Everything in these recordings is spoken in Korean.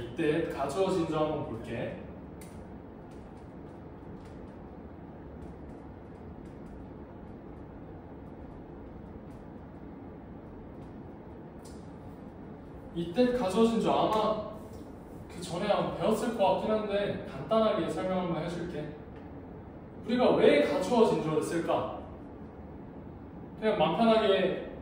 이때 가주어진 점 한번 볼게. 이때 가주어진 점 아마 그 전에 한번 배웠을 것 같긴 한데 간단하게 설명 한번 해줄게. 우리가 왜 가주어진 줄을 쓸까? 그냥 맘 편하게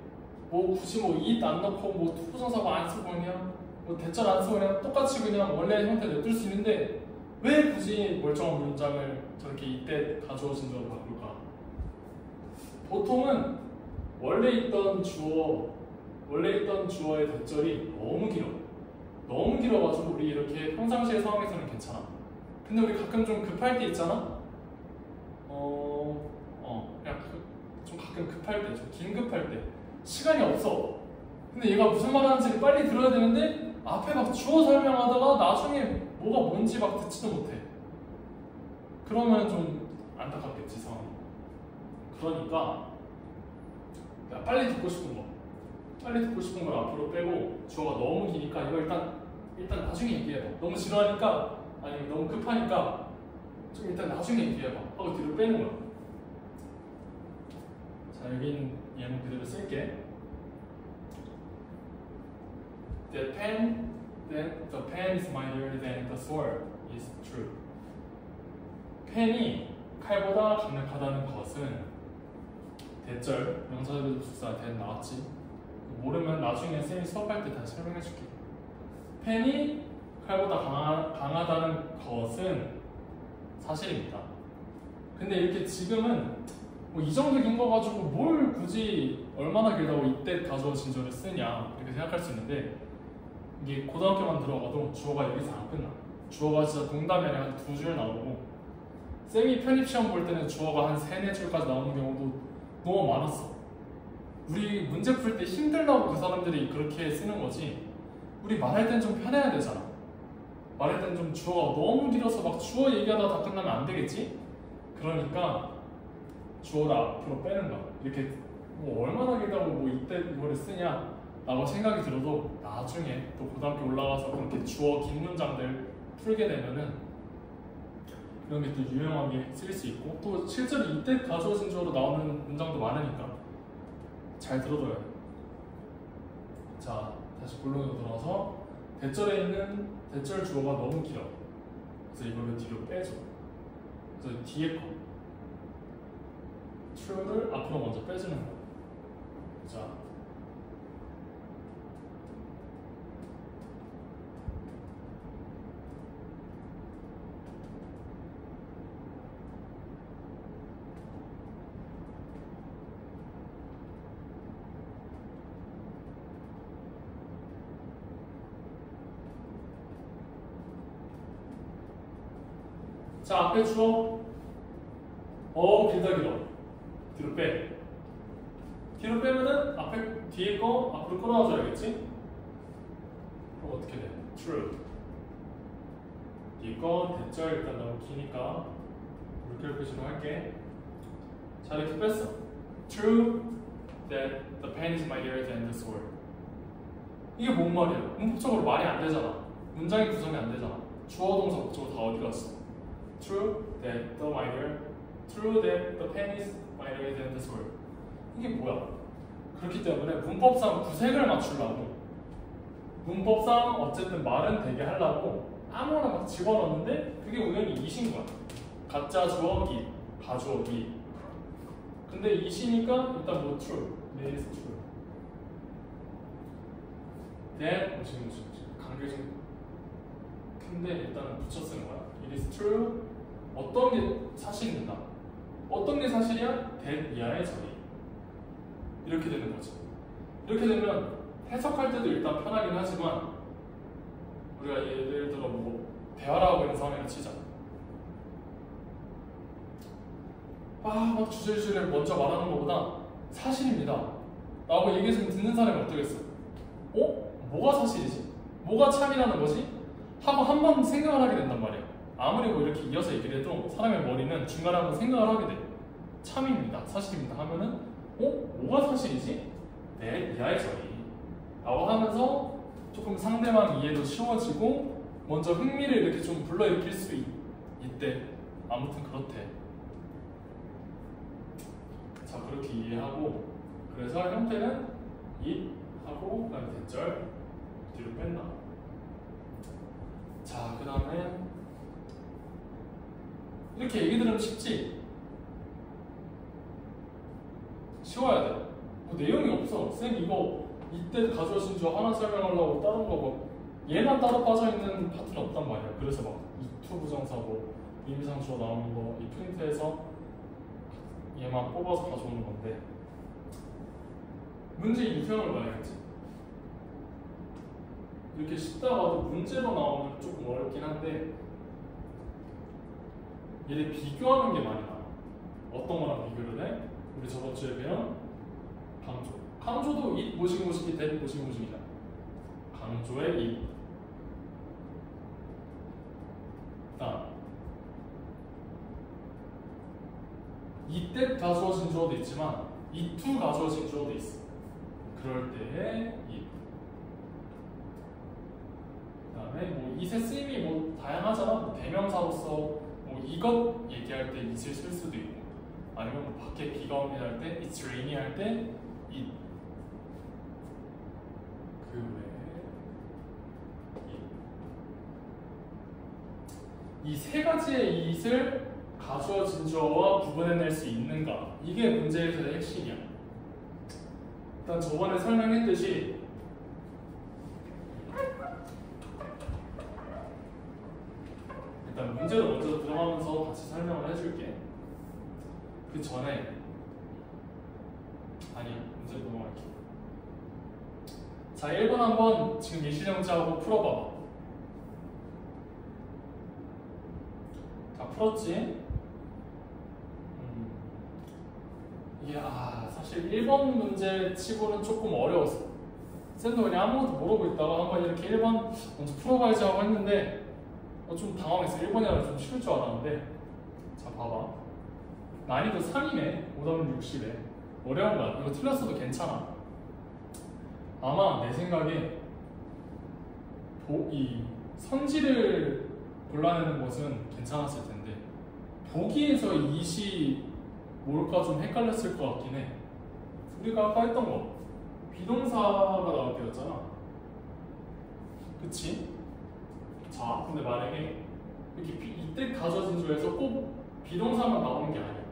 뭐 굳이 뭐 it 안 넣고 뭐 투부정사가 안 쓰고 그냥 뭐 대절 안 쓰고 그냥 똑같이 그냥 원래 형태 냅둘 수 있는데 왜 굳이 멀쩡한 문장을 저렇게 이때 가주어진 줄로 바꿀까? 보통은 원래 있던 주어의 대절이 너무 길어가지고 우리 이렇게 평상시의 상황에서는 괜찮아. 근데 우리 가끔 좀 급할 때 있잖아. 그냥 좀 가끔 급할 때, 좀 긴급할 때 시간이 없어. 근데 얘가 무슨 말 하는지 빨리 들어야 되는데 앞에 막 주어 설명하다가 나중에 뭐가 뭔지 막 듣지도 못해. 그러면 좀 안타깝겠지 상황이. 그러니까 빨리 듣고 싶은 걸 앞으로 빼고 주어가 너무 기니까 이거 일단 나중에 얘기해봐. 너무 지루하니까 아니 너무 급하니까 좀 일단 나중에 얘기해봐 하고 뒤로 빼는 거야. 자, 여기는 예문 그대로 쓸게. The pen is mightier than the sword is true. 펜이 칼보다 강력하다는 것은 대절, 명사절 부사 된 나왔지. 모르면 나중에 쌤이 수업할 때 다시 설명해줄게. 펜이 칼보다 강하다는 것은 사실입니다. 근데 이렇게 지금은 뭐 이 정도 긴 거 가지고 뭘 굳이 얼마나 길다고 이때 가주어진 절을 쓰냐 이렇게 생각할 수 있는데 이게 고등학교만 들어가도 주어가 여기서 안 끝나. 주어가 진짜 동담이 아니라 한 2줄 나오고 쌤이 편입시험 볼 때는 주어가 한 3, 4줄까지 나오는 경우도 너무 많았어. 우리 문제 풀 때 힘들다고 그 사람들이 그렇게 쓰는 거지. 우리 말할 땐 좀 편해야 되잖아. 말할 땐 좀 주어가 너무 길어서 막 주어 얘기하다 다 끝나면 안 되겠지? 그러니까 주어를 앞으로 빼는 거야. 이렇게 뭐 얼마나 길다고 뭐 이때 이거를 쓰냐 라고 생각이 들어도 나중에 또 고등학교 올라가서 그렇게 주어 긴 문장들 풀게 되면은 그런 게 또 유용하게 쓰일 수 있고 또 실제로 이때 가주어진 주어로 나오는 문장도 많으니까 잘 들어둬야 돼. 자, 다시 본론으로 돌아와서 대절에 있는 대절 주어가 너무 길어. 그래서 이거를 뒤로 빼줘. 그래서 뒤에 거 true를 앞으로 먼저 빼주는 거야. 자, 앞에 주어 길다 길어. 뒤로 빼. 뒤로 빼면은 뒤에 거 앞으로 끌어와줘야겠지? 그럼 어떻게 돼? true. 뒤에 거 대절 일단 너무 기니까 물결 표시로 할게. 자, 이렇게 뺐어. True that the pen is mightier than the sword. 이게 뭔 말이야? 문법적으로 말이 안 되잖아. 문장이 구성이 안 되잖아. 주어 동사 목적어 다 어디 갔어? True that the pen is mightier than the sword. 이게 뭐야? 그렇기 때문에 문법상 구색을 맞추려고 문법상 어쨌든 말은 되게 하려고 아무거나 막 집어넣는데 그게 우연히 이신 거야. 가짜 주어기, 가주어기. 근데 이시니까 일단 뭐 true, that is true. That 지금 관계 좀 큰데 일단은 붙여 쓰는 거야. It is true. 어떤 게 사실입니다. 어떤 게 사실이야? that 이하의 저리. 이렇게 되는 거지. 이렇게 되면 해석할 때도 일단 편하긴 하지만 우리가 예를 들어 뭐 대화를 하고 있는 상황이라 치자. 막 주저주저를 먼저 말하는 것보다 사실입니다 라고 얘기했으면 듣는 사람이 어떠겠어? 뭐가 사실이지? 뭐가 참이라는 거지? 하고 한 번 생각을 하게 된단 말이야. 아무리 뭐 이렇게 이어서 얘기를 해도 사람의 머리는 중간에 한번 생각을 하게 돼. 참입니다, 사실입니다 하면은 뭐가 사실이지? 네, 이하의 저리 라고 하면서 조금 상대방 이해도 쉬워지고 먼저 흥미를 이렇게 좀 불러일으킬 수 있대. 아무튼 그렇대. 자, 그렇게 이해하고, 그래서 형태는 it 하고 그다음에 대절 뒤로 뺀다. 자, 그 다음에 이렇게 얘기 들으면 쉽지? 쉬워야 돼. 그 내용이 없어. 쌤 이거 이때 가져오신 줄 하나 설명하려고 다른 거 뭐 얘만 따로 빠져있는 파트는 없단 말이야. 그래서 막 이투 부정사 뭐 의미상주어 나오는 거 이 프린트에서 얘만 뽑아서 가져오는 건데, 문제 유형을 봐야겠지. 이렇게 쉽다가도 문제로 나오면 조금 어렵긴 한데, 얘를 비교하는 게 많이 나와. 어떤 거랑 비교를 해? 우리 저번 주에 배운 강조. 강조도 it 모시기 that 모시기잖아. 강조의 it. 다음 이때 가져오신 주어도 있지만 it to 가져오신 주어도 있어. 그럴 때의 it. 그다음에 뭐 it의 쓰임이 뭐 다양하잖아. 뭐 대명사로서 뭐 이것 얘기할 때 it을 쓸 수도 있고, 아니면 뭐 밖에 비가 옵니다 할 때 it's rainy 할 때 it. 그 외에 이 세 가지의 it을 가주어진 주어와 구분해낼 수 있는가? 이게 문제에서의 핵심이야. 일단 저번에 설명했듯이 일단 문제를 먼저 들어가면서 같이 설명을 해줄게. 그 전에 아니 문제 넘어갈게. 자, 1번 한번 지금 예시정지하고 풀어봐봐. 다 풀었지? 이게 사실 1번 문제 치고는 조금 어려웠어. 쌤도 그냥 아무것도 모르고 있다가 한번 이렇게 1번 먼저 풀어봐야지 하고 했는데 좀 당황했어. 1번이라 좀 쉬울 줄 알았는데, 자 봐봐. 난이도 3이네. 오답률 60에. 어려운 거야. 이거 틀렸어도 괜찮아. 아마 내 생각에 이 선지를 골라내는 것은 괜찮았을 텐데 보기에서 이시 뭘까 좀 헷갈렸을 것 같긴 해. 우리가 아까 했던 거 비동사가 나올 때였잖아. 그치? 자, 근데 만약에 이렇게 이때 가져진 주에서 꼭 비동사만 나오는 게 아니야.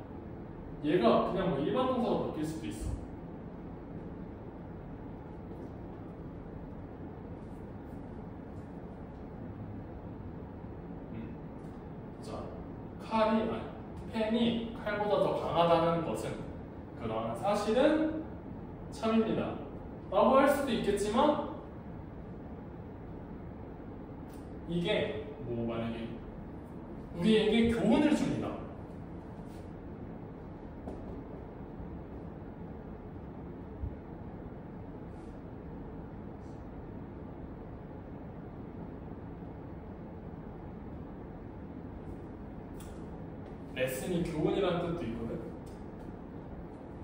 얘가 그냥 뭐 일반 동사로 바뀔 수도 있어. 자, 펜이 칼보다 더 강하다는 것은 그러한 사실은 참입니다 라고 할 수도 있겠지만, 이게 뭐 만약에 우리에게 교훈을 줍니다. 레슨이 교훈이라는 뜻도 있거든.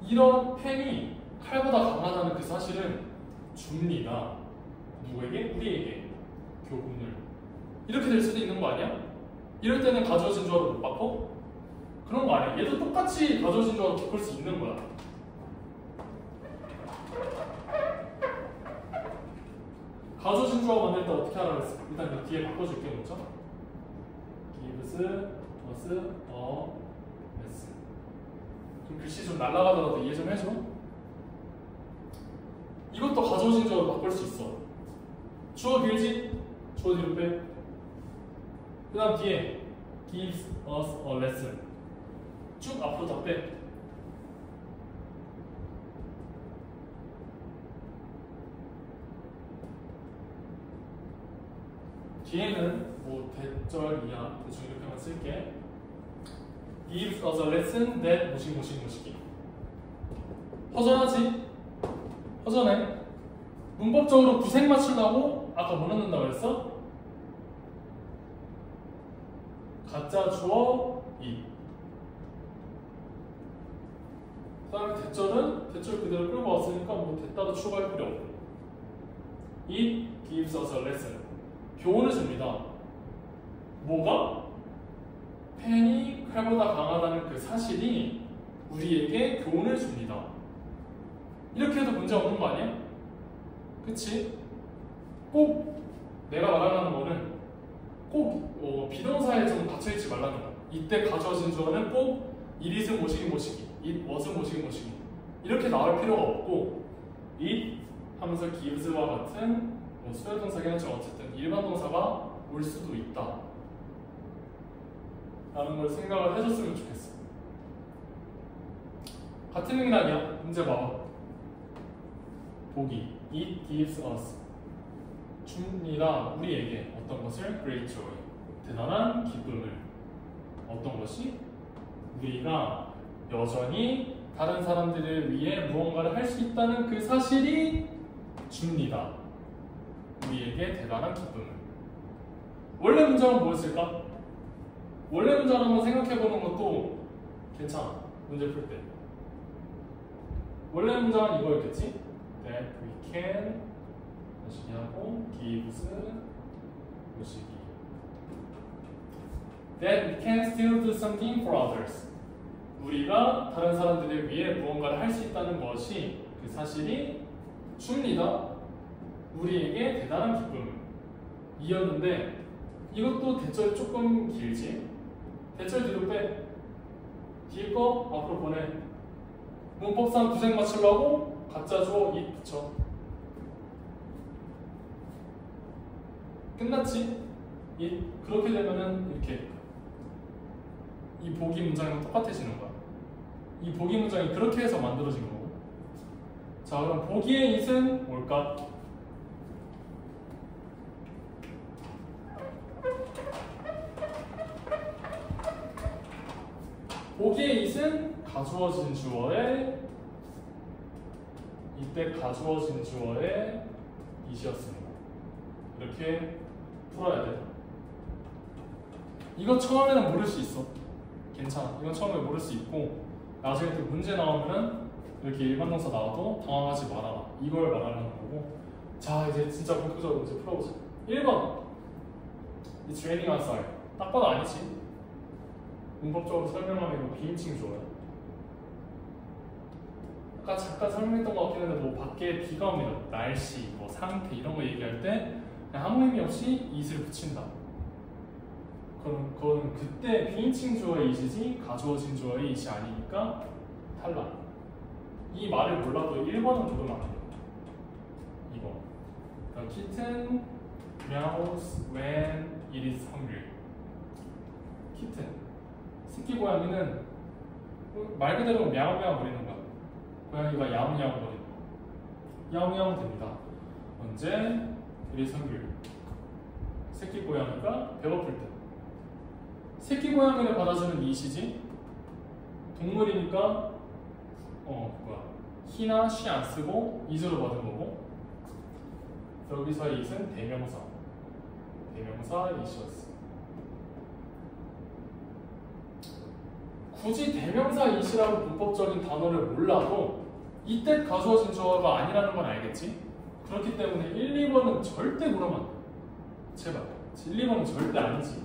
이런 펜이 칼보다 강하다는 그 사실은 줍니다. 누구에게? 우리에게 교훈을. 이렇게 될 수도 있는 거 아니야? 이럴 때는 가져오신 주어를 못 바꿔? 그런 거 아니야. 얘도 똑같이 가져오신 주어를 바꿀 수 있는 거야. 가져오신 주어 만들 때 어떻게 하라고 했어? 일단 그 뒤에 바꿔줄게 먼저. gives us a lesson. 좀 글씨 좀 날아가더라도 이해 좀 해줘. 이것도 가져오신 주어로 바꿀 수 있어. 주어 길지? 주어 뒤로 빼. 그 다음 뒤에 gives us a lesson. 쭉 앞으로 다 빼. 뒤에는 뭐 대절 이하 대충 이렇게만 쓸게. gives us a lesson that 모시기. 허전하지? 허전해. 문법적으로 구색 맞추려고 아까 뭐 넣는다고 그랬어? 가짜 주어 이. 그 다음에 대절은 대절 그대로 끌고 왔으니까 뭐 됐다도 추가할 필요 없고. It gives us a lesson. 교훈을 줍니다. 뭐가? 펜이 칼보다 강하다는 그 사실이 우리에게 교훈을 줍니다. 이렇게 해도 문제 없는 거 아니야? 그치? 꼭 내가 말하는 거는 꼭 비동사에 좀 갇혀있지 말라는 거야. 이때 가져진 주어는 꼭 it은 모시기 모시기, it was은 모시기 모시기 이렇게 나올 필요가 없고 it 하면서 gives와 같은 수요 동사긴 하지만 어쨌든 일반 동사가 올 수도 있다 라는 걸 생각을 해줬으면 좋겠어. 같은 맥락이야. 문제 봐봐. 보기 it gives us 줍니다. 우리에게 어떤 것을? great joy 대단한 기쁨을. 어떤 것이? 우리가 여전히 다른 사람들을 위해 무언가를 할 수 있다는 그 사실이 줍니다. 우리에게 대단한 기쁨을. 원래 문장은 뭐였을까? 원래 문장 한번 생각해보는 것도 괜찮아. 문제 풀 때. 원래 문장은 이거였겠지? That we can 모시기 하고 gives 모시기. That we can still do something for others. 우리가 다른 사람들을 위해 무언가를 할 수 있다는 것이 그 사실이 줍니다. 우리에게 대단한 기쁨을. 이었는데 이것도 대절 조금 길지? 대절 뒤로 빼. 뒤에 거 앞으로 보내. 문법상 구색 맞추려고 가짜 주어 it 붙여. 끝났지? 그렇게 되면은 이렇게 이 보기 문장이랑 똑같아지는 거야. 이 보기 문장이 그렇게 해서 만들어진 거고. 자, 그럼 보기의 it은 뭘까? 보기의 it은 가주어진 주어에 이때 가주어진 주어의 it이었습니다. 이렇게 풀어야 돼. 이거 처음에는 모를 수 있어. 괜찮아. 이건 처음에 모를 수 있고 나중에 또 문제 나오면은 이렇게 일반 동사 나와도 당황하지 말아라. 이걸 말하는 거고. 자, 이제 진짜 본격적으로 문제 풀어보자. 1번 It's raining outside. 딱 봐도 아니지. 문법적으로 설명하면 이거 비인칭 주어야. 아까 잠깐 설명했던 것 같긴 한데 뭐 밖에 비가 오면 날씨, 뭐 상태 이런 거 얘기할 때 그냥 아무 의미 없이 it을 붙인다. 그건 그때 비인칭 주어의 it이지 가주어진 주어의 it이 아니니까 탈락. 이 말을 몰라도 1번은 부르면 안 돼. 2번 The kitten meows when it is hungry. kitten 새끼 고양이는 말 그대로 мя우мя우 거리는 거야. 고양이가 야옹야옹 거리는 거야. 야옹야옹 됩니다. 언제? it is hungry. 새끼 고양이가 배고플 때. 새끼 고양이를 받아주는 it이지 동물이니까 he나 she 안 쓰고 is로 받은 거고 여기서의 it은 대명사 it이었어. 굳이 대명사 it이라고 문법적인 단어를 몰라도 이때 가주어진 주어가 아니라는 건 알겠지? 그렇기 때문에 1, 2번은 절대 물으면 안 돼. 제발 1, 2번은 절대 아니지.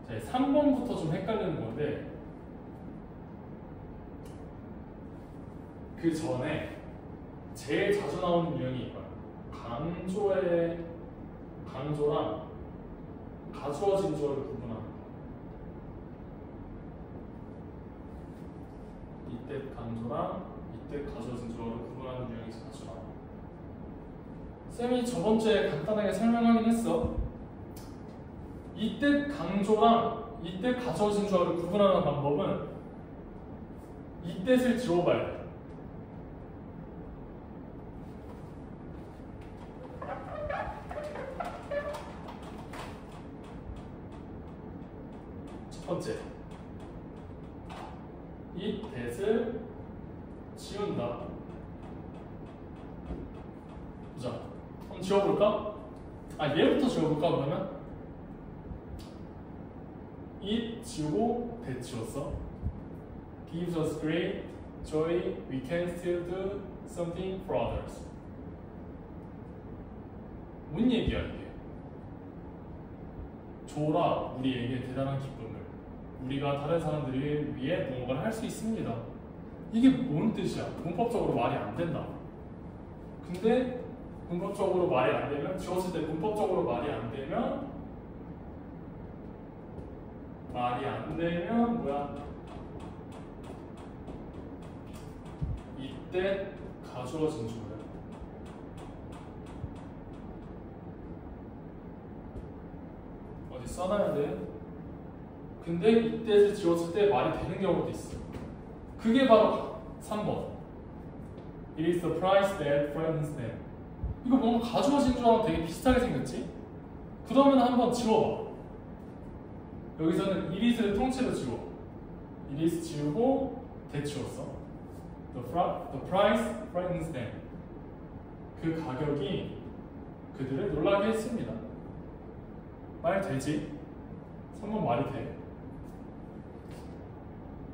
자, 3번부터 좀 헷갈리는 건데 그 전에 제일 자주 나오는 유형이 이거야. 강조랑 가주어진 주어를 구분하는 거. 이때 강조랑 이때 가주어진 주어를 구분하는 유형이 자주 나와. 쌤이 저번주에 간단하게 설명하긴 했어. 이때 강조랑 이때 가져오신 주어를 구분하는 방법은 이 뜻을 지워봐야 돼. 첫 번째, 이 뜻을 지운다. 보자. 한번 지워볼까? 얘부터 지워볼까 그러면? it 지우고 that 지웠어. gives us great joy. We can still do something for others. 뭔 얘기야 이게? 줘라 우리에게 대단한 기쁨을. 우리가 다른 사람들을 위해 무언가를 할 수 있습니다. 이게 뭔 뜻이야? 문법적으로 말이 안 된다. 근데 문법적으로 말이 안 되면, 지웠을 때 문법적으로 말이 안 되면 뭐야? 이때 가주어진 주어야. 어디 써놔야 돼. 근데 이때를 지웠을 때 말이 되는 경우도 있어. 그게 바로 3번. It is the price that frightens them. 이거 뭔가 가주어진 주어랑 되게 비슷하게 생겼지? 그러면 한번 지워봐. 여기서는 it is를 통째로 지워. it is 지우고 that 지웠어. The price frightens them. 그 가격이 그들을 놀라게 했습니다. 말 되지? 3번 말이 돼.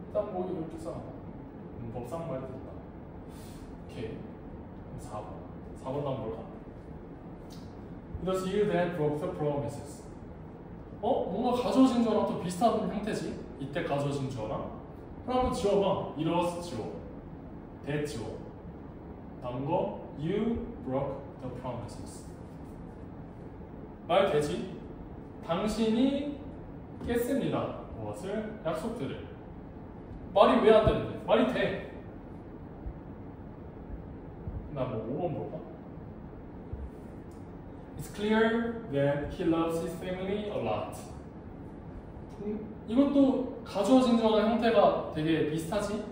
일단 뭐 이렇게 써. 문법상 말이 된다. 오케이. 4번 다음 뭘까? It was you that broke the promises. 뭔가 가져오신 주어랑 또 비슷한 형태지? 이때 가져오신 주어랑. 그럼 한번 지워봐. It was 지워. that 지워. 다음 거 You broke the promises. 말 되지? 당신이 깼습니다. 무엇을? 약속들을. 말이 왜 안 되는데? 말이 돼. 나 뭐 5번 볼까? It's clear that he loves his family a lot. 이것도 가주어진 주어의 형태가 되게 비슷하지?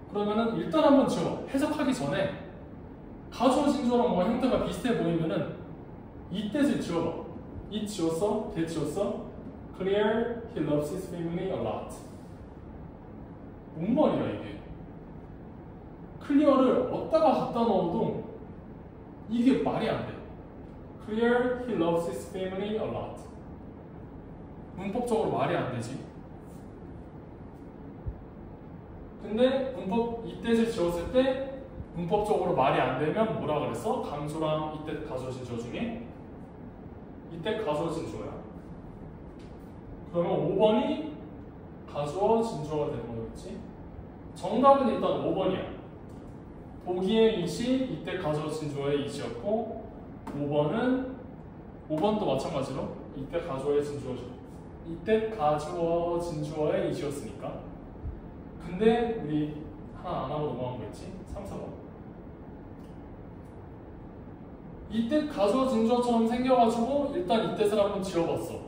그러면은 일단 한번 지워. 해석하기 전에 가주어진 주어랑 뭔가 형태가 비슷해 보이면은 이때를 지워봐. 이 지웠어? 대 지웠어? Clear he loves his family a lot. 뭔 말이야 이게? 클리어를 어디다가 갖다 넣어도 이게 말이 안 돼. Clear he loves his family a lot. 문법적으로 말이 안 되지. 근데 이때를 지웠을 때 문법적으로 말이 안 되면 뭐라 그랬어? 강조랑 이때 가져오신 주어 중에 이때 가져오신 주어야. 그러면 5번이 가져오신 주어가 되는 거겠지? 정답은 일단 5번이야. 보기의 이시 이때 가져오신 주어의 이시였고 5번도 마찬가지로 이때 가져오신 주어의 이시였으니까. 근데 우리 하나 안 하고 넘어간 거 있지? 3, 4번. 이때 가져오신 주어처럼 생겨가지고 일단 이때를 한번 지워봤어.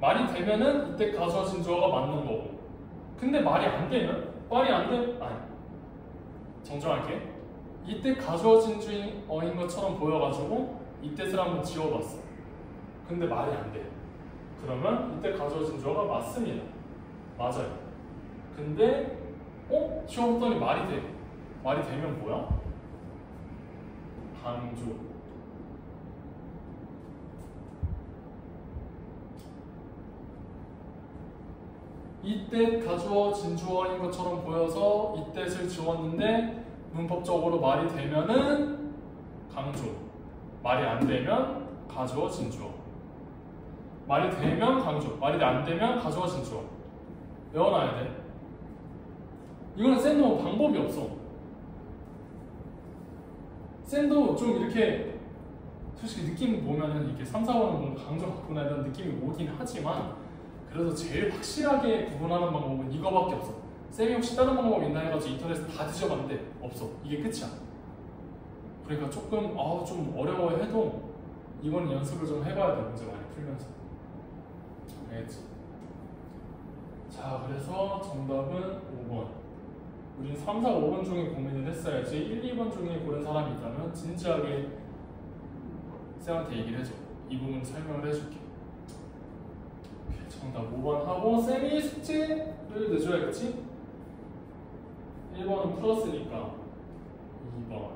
말이 되면은 이때 가져오신 주어가 맞는 거고. 근데 말이 안 되면? 정정할게. 이때 가져오신 주어인 것처럼 보여가지고 이때를 한번 지워봤어. 근데 말이 안 돼. 그러면 이때 가져오신 주어가 맞습니다. 맞아요. 근데 지워봤더니 말이 돼. 말이 되면 뭐야? 강조. 이때 가주어진 주어인 것처럼 보여서 이때를 지웠는데 문법적으로 말이 되면은 강조. 말이 안 되면 가주어진 주어. 말이 되면 강조. 말이 안 되면 가주어진 주어. 외워놔야 돼. 이거는 쌤도 방법이 없어. 쌤도 좀 이렇게 솔직히 느낌 보면은 이렇게 3, 4번은 뭔가 강조 같구나 이런 느낌이 오긴 하지만 그래도 제일 확실하게 구분하는 방법은 이거밖에 없어. 쌤이 혹시 다른 방법 있나 해가지고 인터넷에 다 뒤져봤는데 없어. 이게 끝이야. 그러니까 조금 좀 어려워해도 이건 연습을 좀 해봐야 돼. 문제 많이 풀면서. 알겠지? 자, 그래서 정답은 5번. 우린 3, 4, 5번 중에 고민을 했어야지 1, 2번 중에 고른 사람이 있다면 진지하게 쌤한테 얘기를 해줘. 이 부분 설명을 해줄게. 정답 5번 하고 쌤이 숙제를 내줘야겠지? 1번은 풀었으니까 2번.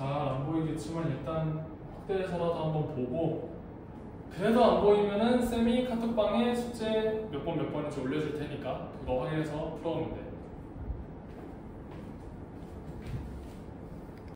잘 안 보이겠지만 일단 확대해서라도 한번 보고, 그래도 안 보이면은 쌤이 카톡방에 숙제 몇 번인지 올려줄 테니까 그거 확인해서 풀어오면 돼.